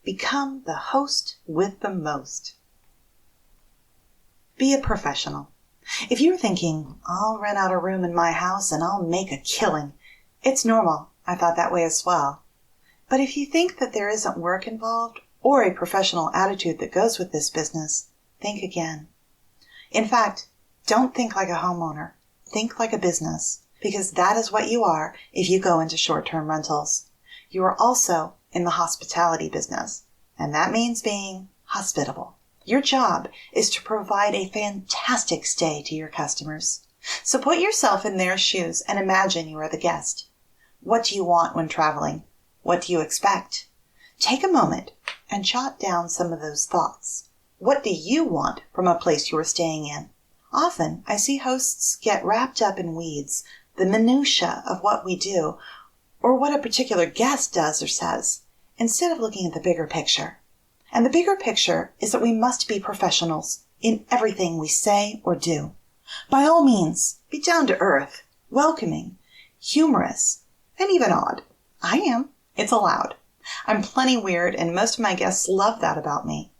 Become the host with the most. Be a professional. If you're thinking, I'll rent out a room in my house and I'll make a killing, it's normal. I thought that way as well. But if you think that there isn't work involved or a professional attitude that goes with this business, think again. In fact, don't think like a homeowner. Think like a business, because that is what you are if you go into short-term rentals. You are also in the hospitality business, and that means being hospitable. Your job is to provide a fantastic stay to your customers. So put yourself in their shoes and imagine you are the guest. What do you want when traveling? What do you expect? Take a moment and jot down some of those thoughts. What do you want from a place you are staying in? Often, I see hosts get wrapped up in weeds, the minutiae of what we do, or what a particular guest does or says, instead of looking at the bigger picture. And the bigger picture is that we must be professionals in everything we say or do. By all means, be down to earth, welcoming, humorous, and even odd. I am. It's allowed. I'm plenty weird, and most of my guests love that about me.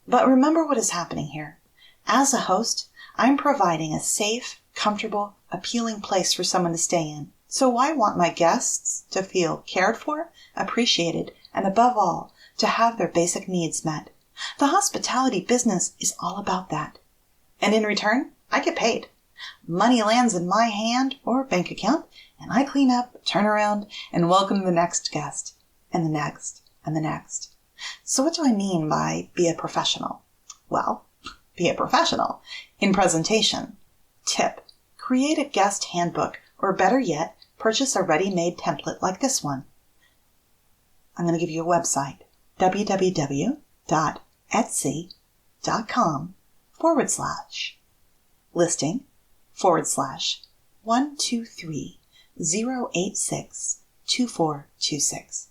But remember what is happening here. As a host, I'm providing a safe, comfortable, appealing place for someone to stay in. So I want my guests to feel cared for, appreciated, and above all, to have their basic needs met. The hospitality business is all about that. And in return, I get paid. Money lands in my hand or bank account, and I clean up, turn around, and welcome the next guest, and the next, and the next. So what do I mean by be a professional? Well, be a professional in presentation. Tip: create a guest handbook, or better yet, purchase a ready-made template like this one. I'm going to give you a website, www.etsy.com/listing/123-086-2426.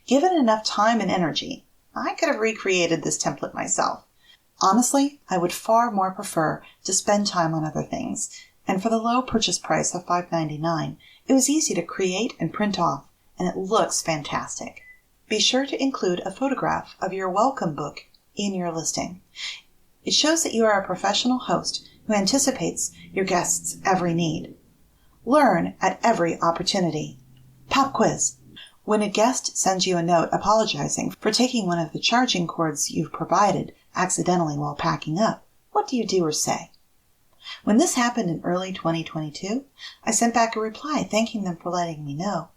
Given enough time and energy, I could have recreated this template myself. Honestly, I would far more prefer to spend time on other things, and for the low purchase price of $5.99, it was easy to create and print off, and it looks fantastic. Be sure to include a photograph of your welcome book in your listing. It shows that you are a professional host who anticipates your guests' every need. Learn at every opportunity. Pop quiz. When a guest sends you a note apologizing for taking one of the charging cords you've provided accidentally while packing up, what do you do or say? When this happened in early 2022, I sent back a reply thanking them for letting me know,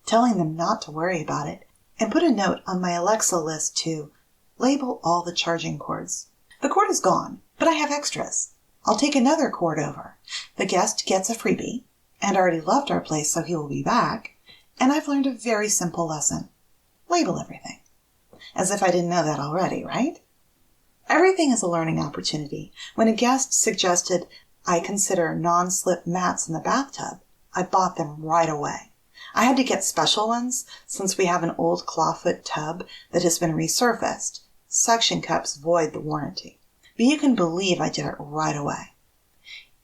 telling them not to worry about it, and put a note on my Alexa list to label all the charging cords. The cord is gone, but I have extras. I'll take another cord over. The guest gets a freebie, and already loved our place, so he will be back, and I've learned a very simple lesson. Label everything. As if I didn't know that already, right? Everything is a learning opportunity. When a guest suggested I consider non-slip mats in the bathtub, I bought them right away. I had to get special ones since we have an old clawfoot tub that has been resurfaced. Suction cups void the warranty. But you can believe I did it right away.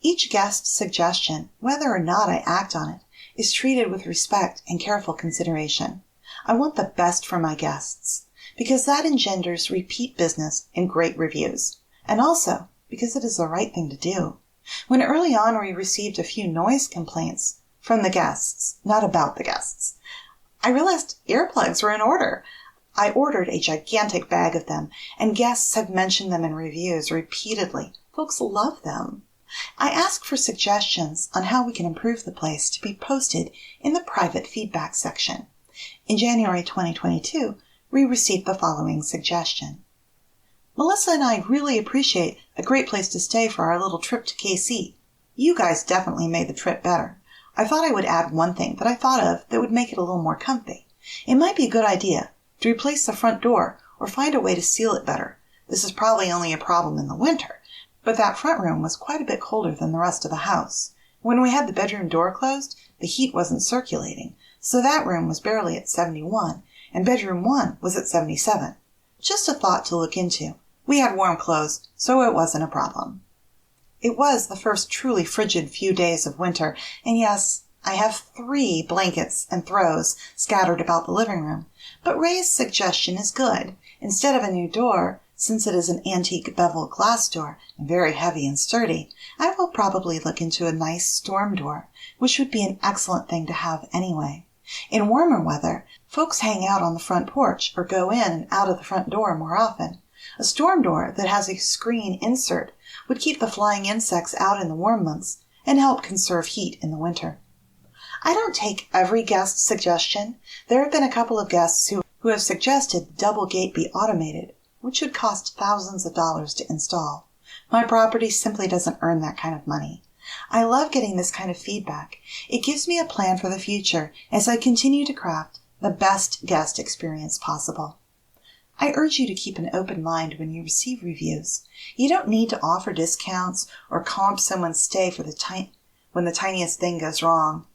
Each guest suggestion, whether or not I act on it, is treated with respect and careful consideration. I want the best for my guests, because that engenders repeat business and great reviews, and also because it is the right thing to do. When early on we received a few noise complaints from the guests, not about the guests, I realized earplugs were in order. I ordered a gigantic bag of them, and guests have mentioned them in reviews repeatedly. Folks love them. I ask for suggestions on how we can improve the place to be posted in the private feedback section. In January 2022, we received the following suggestion. Melissa and I really appreciate a great place to stay for our little trip to KC. You guys definitely made the trip better. I thought I would add one thing that I thought of that would make it a little more comfy. It might be a good idea to replace the front door or find a way to seal it better. This is probably only a problem in the winter, but that front room was quite a bit colder than the rest of the house. When we had the bedroom door closed, the heat wasn't circulating, so that room was barely at 71, and bedroom 1 was at 77. Just a thought to look into. We had warm clothes, so it wasn't a problem. It was the first truly frigid few days of winter, and yes, I have 3 blankets and throws scattered about the living room, but Ray's suggestion is good. Instead of a new door, since it is an antique beveled glass door and very heavy and sturdy, I will probably look into a nice storm door, which would be an excellent thing to have anyway. In warmer weather, folks hang out on the front porch or go in and out of the front door more often. A storm door that has a screen insert would keep the flying insects out in the warm months and help conserve heat in the winter. I don't take every guest's suggestion. There have been a couple of guests who have suggested the double gate be automated, which would cost thousands of dollars to install. My property simply doesn't earn that kind of money. I love getting this kind of feedback. It gives me a plan for the future as I continue to craft the best guest experience possible. I urge you to keep an open mind when you receive reviews. You don't need to offer discounts or comp someone's stay when the tiniest thing goes wrong.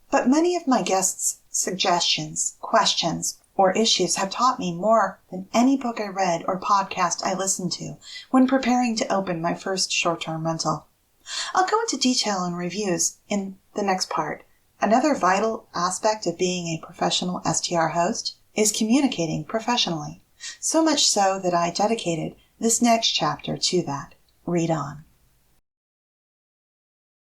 But many of my guests' suggestions, questions, or issues have taught me more than any book I read or podcast I listened to when preparing to open my first short-term rental. I'll go into detail on reviews in the next part. Another vital aspect of being a professional STR host is communicating professionally, so much so that I dedicated this next chapter to that. Read on.